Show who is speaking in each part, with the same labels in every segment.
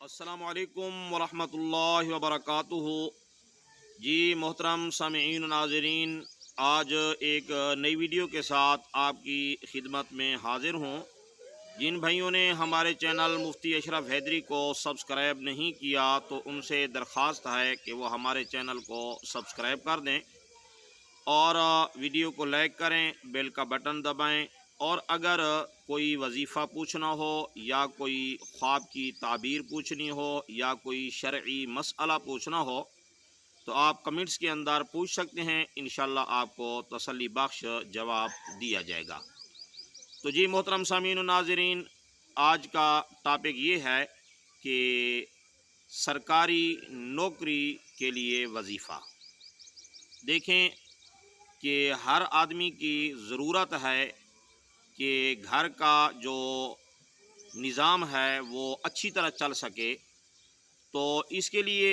Speaker 1: अस्सलामु अलैकुम वरहमतुल्लाहि वबरकातुहू। जी मोहतरम सामीईन नाज़रीन, आज एक नई वीडियो के साथ आपकी खिदमत में हाज़िर हूँ। जिन भाइयों ने हमारे चैनल मुफ्ती अशरफ हैदरी को सब्सक्राइब नहीं किया तो उनसे दरख्वास्त है कि वो हमारे चैनल को सब्सक्राइब कर दें और वीडियो को लाइक करें, बेल का बटन दबाएं। और अगर कोई वजीफ़ा पूछना हो या कोई ख्वाब की ताबीर पूछनी हो या कोई शरई मसला पूछना हो तो आप कमेंट्स के अंदर पूछ सकते हैं। इंशाअल्लाह आपको तसल्ली बख्श जवाब दिया जाएगा। तो जी मोहतरम सामीन नाज़रीन, आज का टॉपिक ये है कि सरकारी नौकरी के लिए वजीफ़ा। देखें कि हर आदमी की ज़रूरत है कि घर का जो निज़ाम है वो अच्छी तरह चल सके, तो इसके लिए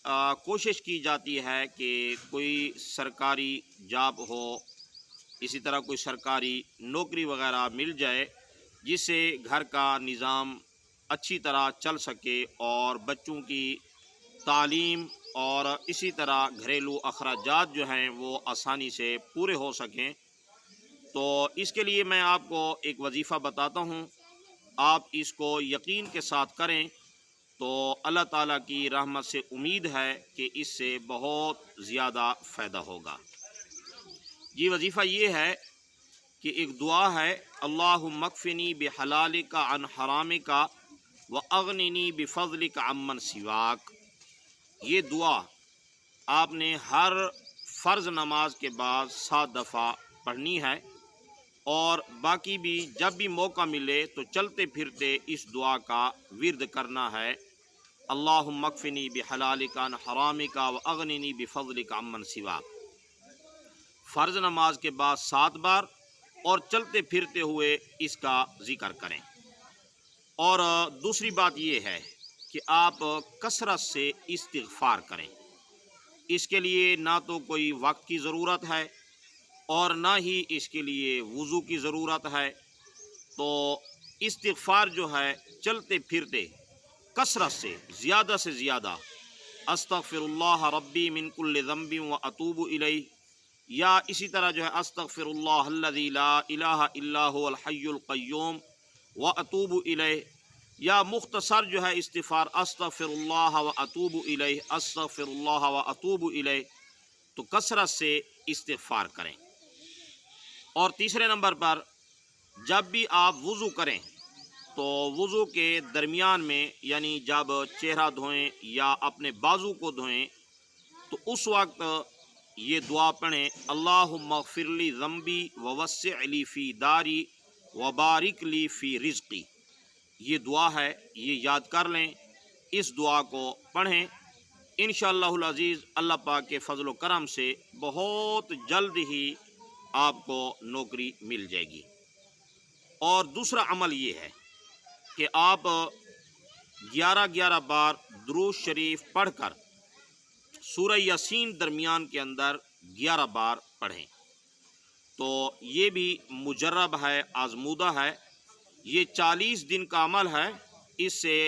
Speaker 1: कोशिश की जाती है कि कोई सरकारी जॉब हो, इसी तरह कोई सरकारी नौकरी वगैरह मिल जाए जिससे घर का निज़ाम अच्छी तरह चल सके और बच्चों की तालीम और इसी तरह घरेलू अखराजात जो हैं वो आसानी से पूरे हो सकें। तो इसके लिए मैं आपको एक वजीफ़ा बताता हूँ, आप इसको यकीन के साथ करें तो अल्लाह ताला की रहमत से उम्मीद है कि इससे बहुत ज़्यादा फ़ायदा होगा। जी वजीफ़ा ये है कि एक दुआ है, अल्लाहुम्मा मकफ़िनी बिहलालिका अन हरामिका व अगनिनी बिफ़ज़लिका अम्मन सिवाक। ये दुआ आपने हर फ़र्ज़ नमाज के बाद 7 दफ़ा पढ़नी है और बाकी भी जब भी मौका मिले तो चलते फिरते इस दुआ का विर्द करना है। अल्लाहुम्मा मकफ़िनी बिहलालिका अन हरामिका व अगनिनी बिफ़ज़लिका अम्मन सिवाक। फ़र्ज़ नमाज के बाद 7 बार और चलते फिरते हुए इसका ज़िक्र करें। और दूसरी बात ये है कि आप कसरत से इस्तिग़फ़ार करें। इसके लिए ना तो कोई वक्त की ज़रूरत है और ना ही इसके लिए वज़ू की ज़रूरत है। तो इस्तिग़फ़ार जो है चलते फिरते कसरत से ज़्यादा अस्तग़फ़िरुल्लाह रब्बी मिन कुल्लि ज़ंबिन व अतूबु इलैह, या इसी तरह जो है अस्तग़फ़िरुल्लाह अल्लज़ी ला इलाहा इल्ला हुवल हय्युल क़य्यूम व अतूबु इलैह, या मुख्तसर जो है इस्तिग़फ़ार अस्तग़फ़िरुल्लाह व अतूबु इलैह, अस्तग़फ़िरुल्लाह व अतूबु इलैह। तो कसरत से इस्तिग़फ़ार करें। और तीसरे नंबर पर, जब भी आप वज़ू करें तो वज़ू के दरमियान में, यानी जब चेहरा धोएं या अपने बाजू को धोएं तो उस वक्त ये दुआ पढ़ें, अल्लाहुम्मा ग़फ़िरली ज़ंबी व वस्सिअ ली फ़ी दारी व बारिक ली फ़ी रिज़्क़ी। ये दुआ है, ये याद कर लें, इस दुआ को पढ़ें। इंशाअल्लाहुल अज़ीज़ अल्लाह पाक के फ़ज़ल व करम से बहुत जल्द ही आपको नौकरी मिल जाएगी। और दूसरा अमल ये है कि आप 11 बार दुरूद शरीफ पढ़कर सूरह यासीन दरमियान के अंदर 11 बार पढ़ें। तो ये भी मुजर्रब है, आज़मूदा है, ये 40 दिन का अमल है। इससे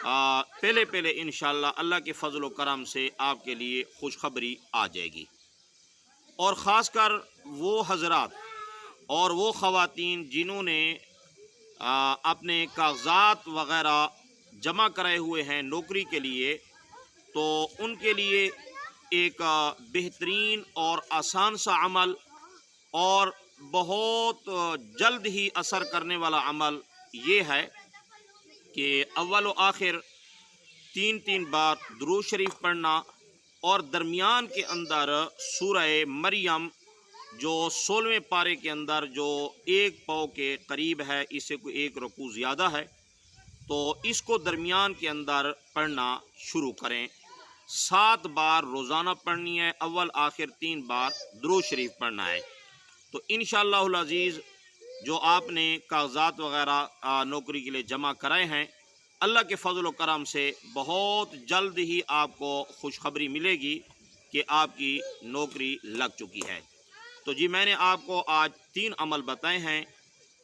Speaker 1: पहले इंशाअल्लाह अल्लाह के फ़ज़ल व करम से आपके लिए खुशखबरी आ जाएगी। और ख़ासकर वो हज़रात और वो ख़वातीन जिन्होंने अपने कागज़ात वग़ैरह जमा कराए हुए हैं नौकरी के लिए, तो उनके लिए एक बेहतरीन और आसान सा अमल और बहुत जल्द ही असर करने वाला अमल ये है कि अव्वल व आखिर 3 बार दुरूद शरीफ पढ़ना और दरमियान के अंदर सूरह मरियम जो 16वें पारे के अंदर जो 1 पाव के करीब है, इससे कोई 1 रुकू ज़्यादा है, तो इसको दरमियान के अंदर पढ़ना शुरू करें। 7 बार रोज़ाना पढ़नी है, अव्वल आखिर 3 बार दुरूद शरीफ पढ़ना है। तो इंशाअल्लाहुल अज़ीज़ जो आपने कागज़ात वग़ैरह नौकरी के लिए जमा कराए हैं, अल्लाह के फ़ज़ल व करम से बहुत जल्द ही आपको खुशखबरी मिलेगी कि आपकी नौकरी लग चुकी है। तो जी मैंने आपको आज 3 अमल बताए हैं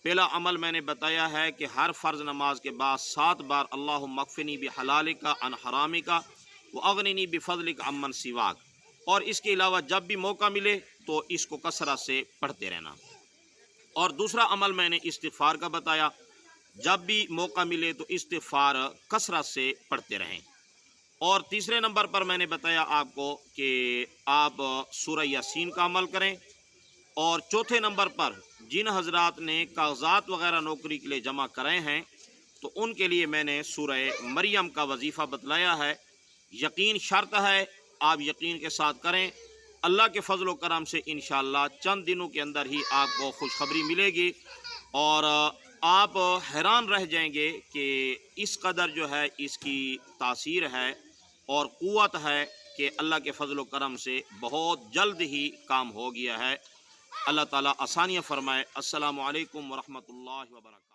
Speaker 1: پہلا عمل میں نے بتایا ہے کہ ہر فرض نماز کے بعد 7 بار اللہم اکفنی بحلالک عن حرامک واغننی بفضلک عمن سواک، اور اس کے علاوہ جب بھی موقع ملے تو اس کو کثرت سے پڑھتے رہنا۔ اور دوسرا عمل میں نے استغفار کا بتایا، جب بھی موقع ملے تو استغفار کثرت سے پڑھتے رہیں۔ اور تیسرے نمبر پر میں نے بتایا آپ کو کہ آپ سورہ یاسین کا عمل کریں۔ اور چوتھے نمبر پر جن حضرات نے کاغذات وغیرہ نوکری کے لیے جمع کرائے ہیں تو ان کے لیے میں نے سورہ مریم کا وظیفہ بتلایا ہے۔ یقین شرط ہے، آپ یقین کے ساتھ کریں، اللہ کے فضل و کرم سے انشاءاللہ چند دنوں کے اندر ہی آپ کو خوشخبری ملے گی، اور آپ حیران رہ جائیں گے کہ اس قدر جو ہے اس کی تاثیر ہے اور قوت ہے کہ اللہ کے فضل و کرم سے بہت جلد ہی کام ہو گیا ہے۔ اللہ تعالیٰ آسانیاں فرمائے۔ السلام علیکم ورحمۃ اللہ وبرکاتہ۔